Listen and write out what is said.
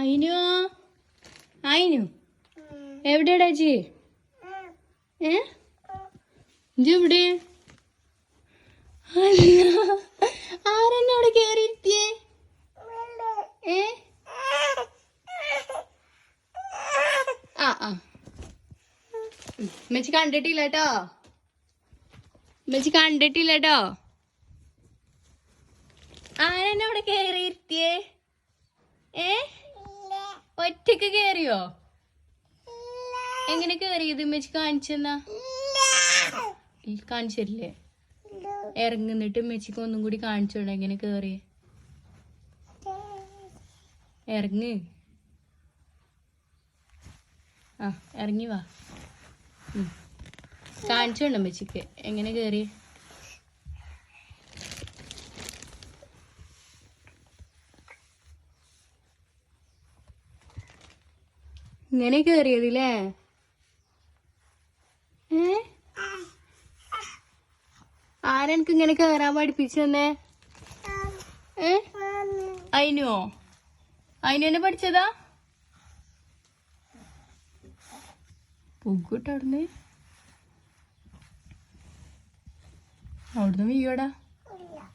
അയിനു അയിനു എവിടെയാടാ ജി ഇവിടെ ആരെന്നോട് കേറിയിരുത്തിയേ മെച്ചി കണ്ടിട്ടില്ല കേട്ടോ മെച്ചി കണ്ടിട്ടില്ല കേട്ടോ ആരെന്നോട് കേറിയിരുത്തിയേ ഒറ്റക്ക് കേറിയോ എങ്ങനെ കേറിയത് മെച്ചി കാണിച്ചെന്നാ കാണിച്ചല്ലേ ഇറങ്ങുന്നിട്ട് മെച്ചിക്ക് ഒന്നും കൂടി കാണിച്ചോണ്ട എങ്ങനെ കേറിയേ ഇറങ്ങ് ഇറങ്ങി വാ കാണിച്ചോണ്ട മെച്ചിക്ക് എങ്ങനെ കേറി ഇങ്ങനെ കേറിയതില്ലേ ആരെനിക്ക് ഇങ്ങനെ കേറാൻ പഠിപ്പിച്ചെന്നേ അയിനുവോ അയിന് തന്നെ പഠിച്ചതാ പൊക്കൂട്ട അവിടുന്ന് വീയോടാ